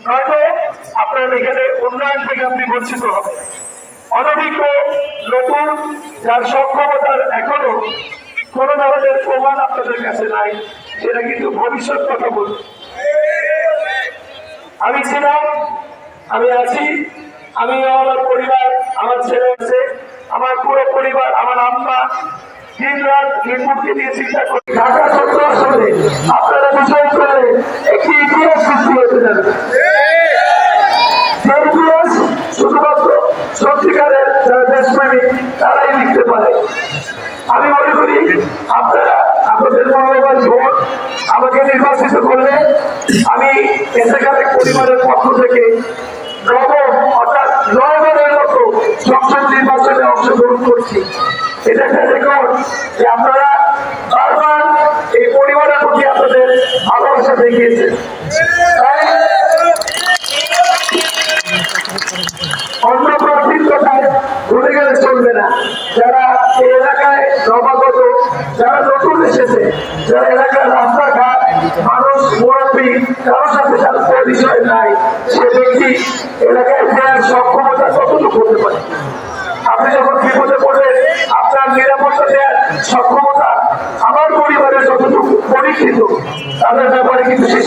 নয়তো আপনার এখানে উন্নয়ন থেকে আপনি বঞ্চিত হবেন। অনভিজ্ঞ নতুন যার সক্ষমতার এখনো কোন ধরনের প্রমাণ আপনাদের কাছে নাই, সেটা কিন্তু ভবিষ্যৎ কথা বলবে। আমি ছিলাম, আমি আছি, আমি আমার পরিবার, আমার ছেলে আছে, আমার পুরো পরিবার, আমার আম্মা দিন রাত রিপোর্টকে নিয়ে চিন্তা করি। ঢাকা ১৪ আসনে আপনারা বিজয় করলে একটি ইতিহাস সৃষ্টি হতে যাবে। যে ইতিহাস শুধুমাত্র সত্যিকারের যারা দেশপ্রেমিক তারাই লিখতে পারে। আমি মনে করি আপনারা আপনাদের মূল্যবান ভোট আমাকে নির্বাচিত করলে আমি এসেকালের পরিবারের পক্ষ থেকে নবম অর্থাৎ ৯ বারের মতো সংসদ নির্বাচনে অংশগ্রহণ করছি। এটা একটা রেকর্ড যে আপনারা বারবার এই পরিবারের প্রতি আপনাদের ভালোবাসা দেখিয়েছেন। তাই অন্য প্রার্থীর কথায় ভুলে গেলে চলবে না। যারা এই এলাকায় নবাগত, যারা নতুন এসেছে, যারা এলাকার রাস্তাঘাট মানুষ মুরব্বী কারোর সাথে তার পরিচয় নাই, সে ব্যক্তি এলাকায় ফেরার সক্ষমতা কতটুকু হতে পারে। আপনি যখন বিপদে পড়বেন আপনার নিরাপত্তা দেওয়ার সক্ষমতা আমার পরিবারের যতটুকু পরীক্ষিত তাদের ব্যাপারে কিন্তু সেই